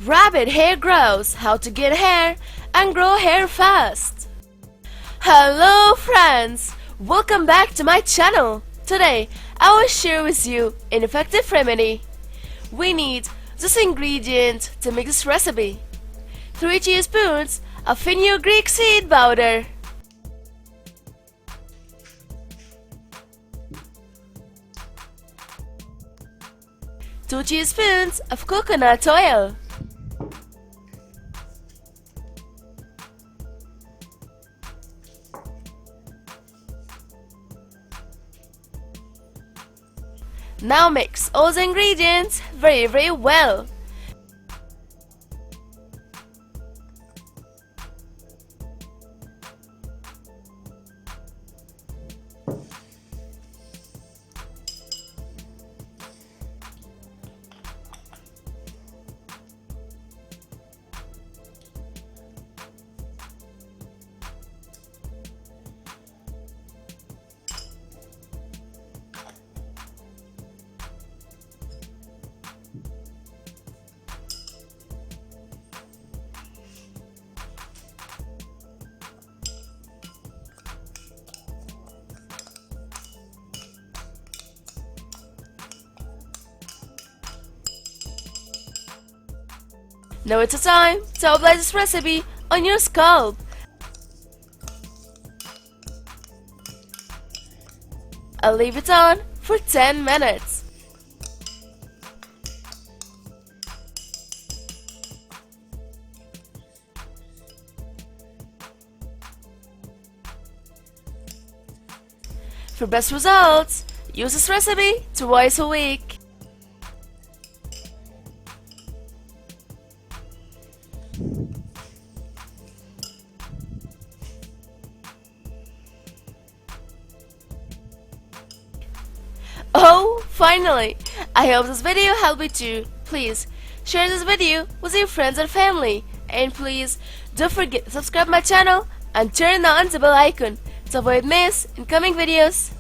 Rabbit hair grows, how to get hair and grow hair fast. Hello friends, welcome back to my channel. Today I will share with you an effective remedy. We need this ingredient to make this recipe: 3 teaspoons of fenugreek seed powder, 2 teaspoons of coconut oil, 'Now mix all the ingredients very well. Now it's time to apply this recipe on your scalp. I'll leave it on for 10 minutes. For best results, use this recipe twice a week. Oh, finally! I hope this video helped you too. Please share this video with your friends and family, and please don't forget to subscribe my channel and turn on the bell icon to avoid miss incoming videos.